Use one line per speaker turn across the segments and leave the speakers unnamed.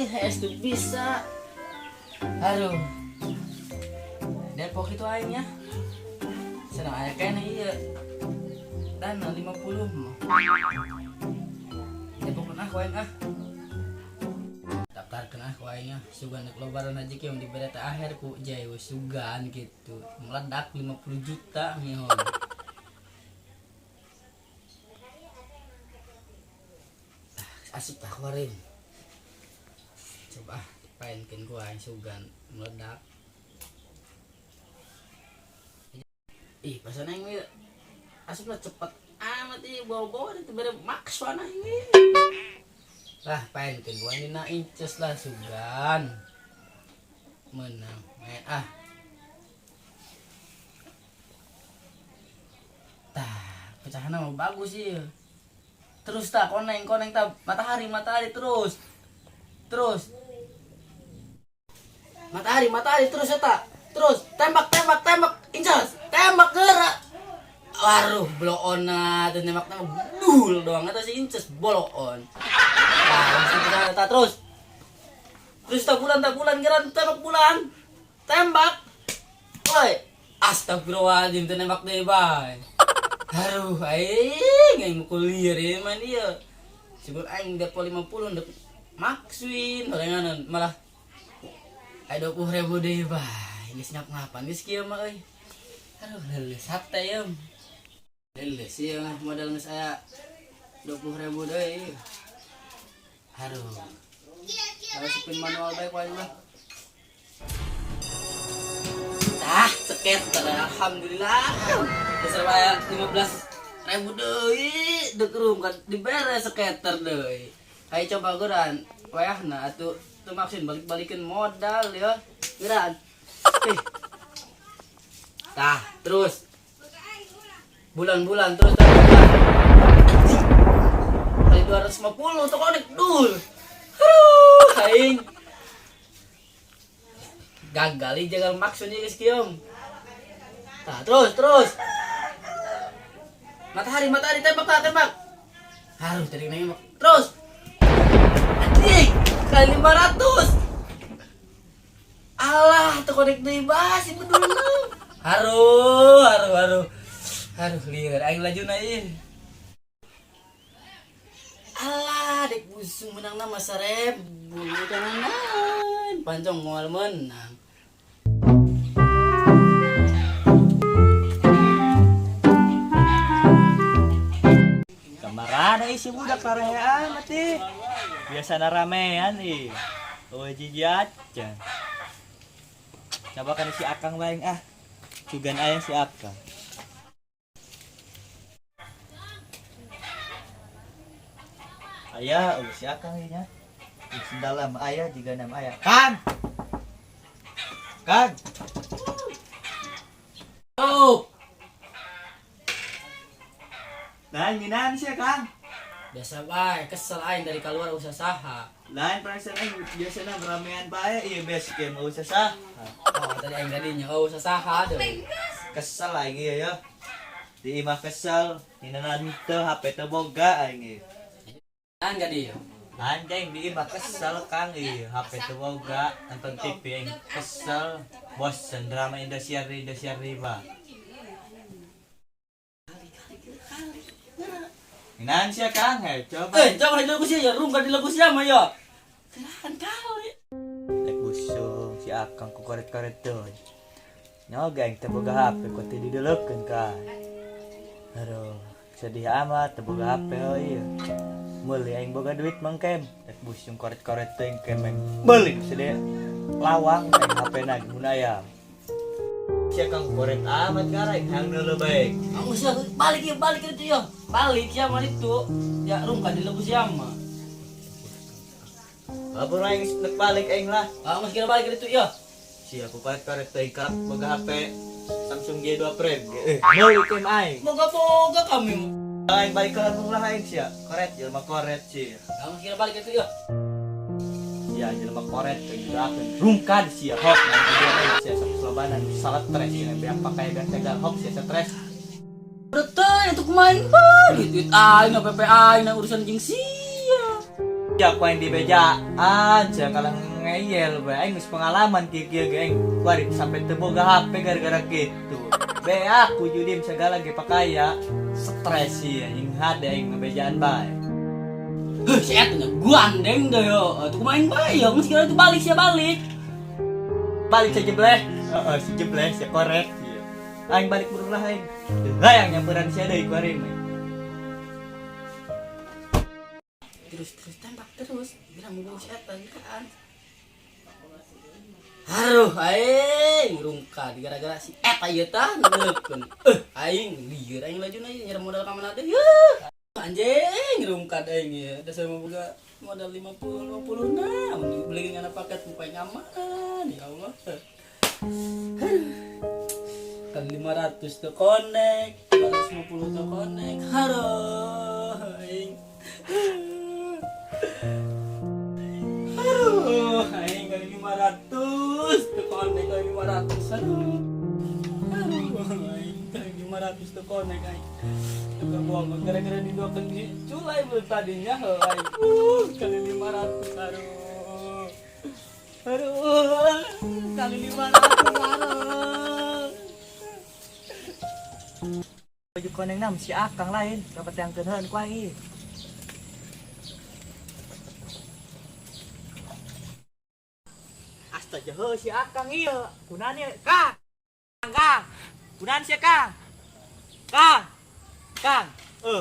es tuh bisa. Aduh. Depok itu aingnya. Senang aja kayaknya iya. Dana 50 mah. Depok kena aku aing ah. Daftar kena aku aingnya. Sugan lebaran aja yang diberi akhir ku jai sugan gitu. Meledak 50 juta mihon. Asik tak kemarin. Coba painkin gua yang sugan meledak. Ih pasana ini asupnya cepet amat ih bawa-bawa itu bere maks wana ini. Lah painkin gua ini na inces lah sugan. Menang main ah. Tah pecahan mau bagus sih. Terus tak koneng tak matahari terus matahari terus ya tak terus tembak incas tembak gerak waruh bloon na tembak dul doang atau si incas boloon nah tak terus tak bulan geran tembak woi astagfirullahaladzim tembak deh bay. Aduh, aing kuliah ya man dia. Sibuk aing depo 50 ndek maksuin barenganan malah 20.000 deh bah. Geus ngapan geus kieu mah euy. Aduh, leuleus hate ya. Leuleus ieu mah modal geus aya 20.000 deui. Aduh. Kalau spin manual bae ku aing mah. Tah, seket alhamdulillah. Besar bayar 15.000 deui, dek rum kan diberes skater deui. Ayo coba geran, wayahna atuh teu maksud balik-balikin modal ya. Geran. Tah, terus. Bulan-bulan terus kali 250 tuh konek dul. Aduh, aing. Gagal jagal maksudnya geus kieu. Tah, terus. Matahari tembak. Harus tadi nembak. Terus. Anjing, kali 500. Alah, teu konek deui basi bedulna. Haruh. Aduh, lieur aing lajuna ieu. Alah, dek busung menang nama 1000. Jangan pancong moal menang.
Kamarada isi budak kareaan mati. Biasa ramean ih. Wajijat. Coba kan si Akang baeng ah. Sugan aya si Akang. Ayah, si Akang ieu nya. Di dalam ayah juga nama ayah. Kang.
Oh.
Nah, nginan sih Kang.
Biasa bae, kesel aing dari keluar usaha saha.
Lain perasaan aing biasana ramean bae ieu bes ke mau usaha saha.
Oh, tadi aing tadinya usaha saha deui.
Kesel aing ieu ya. Di imah kesel, dinanan teu HP teu boga aing ieu.
Enggak dia.
Anjing di imah kesel Kang ieu, HP teu boga, nonton TV aing kesel. Bosen drama Indosiar ba. Nan siya Kang, coba.
Jangan di lagu ya, rungka di lagu mah ya. Silahkan kali.
Tek busung si Akang ku koret-koret tuh. Nyoga yang terbuka HP ku teu dideuleukkeun Kang. Aduh, sedih amat terbuka HP ieu. Meuli aing boga duit mangkem. Tek busung koret-koret teuing kemeng. Meuli sedih lawang aing HP-na mun aya. Si Akang koret amat karek hang dulu baik.
Kamu sih balik itu ya. Balik ya mah itu. Ya rungka di lagu mah.
Apa aing nek balik aing lah.
Kamu kira balik itu ya.
Si aku koret-koret teuing karak boga HP Samsung J2 Prime. Meuli kem aing.
Boga kami.
Aing balik ke langsung lah aing sia. Koret jelema koret sih.
Kamu kira balik itu ya.
Ya jelema koret teuing gerakeun rungkad sia hok nanti dia aing sia sabanan salah stres sia beak pakai gas tegal hok sia stres.
Betul itu kemain duit aing PPA aing urusan jeung sia.
Ya aku yang di bejaan, saya kalang ngeyel, be, aing geus pengalaman kieu geng, kuari sampai teboga HP gara-gara gitu. Be aku judim segala ge pakaya, stres sih anjing hade aing ngebejaan bae.
Heh, si Eta nya gandeng deh yo. Tuh main bayang, sekarang itu balik sih balik.
Balik saya jebleh, si jebleh, si korek. Aing balik berulah aing. Hayang nyamperan sia deui kuari mah.
Terus tembak terus, bilang mau si Eta kan. Haruh, aing rungka gara-gara si Eta ieu tah ngeukeun. Aing lieur aing lajuna nyerem modal ka mana teh. Anjing rungka aing ieu. Dasar mah boga modal 50 nah, beli ngana paket mupai nyaman. Ya Allah. Kan 500 tuh connect, 550 tuh connect. Haruh, aing. Aduh, aing kali 500 tuh connect kali 500. Aduh, aing kali 500 tuh connect aing. Juga buang gara-gara didoakan di culai belum tadinya aing. Kali 500 aduh, kali 500 aduh.
Baju koneng nam si Akang lain, dapat yang keunheun ku aing. Astaga heuh si Akang ieu. Kunaon ieu? Kang. Kunaon sia Kang? Kang.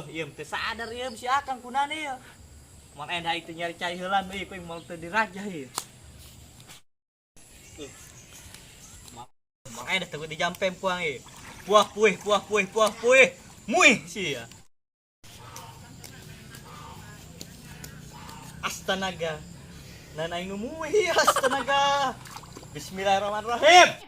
Ieu teu sadar ieu si Akang kunaon ieu. Mun enda itu nyari cai heulan deui ku moal teu dirajah ieu. Mang eda teu di jampem puang ieu. Puah puih. Muih sia. Astaga. Nan aing nu muih astaga. Bismillahirrahmanirrahim.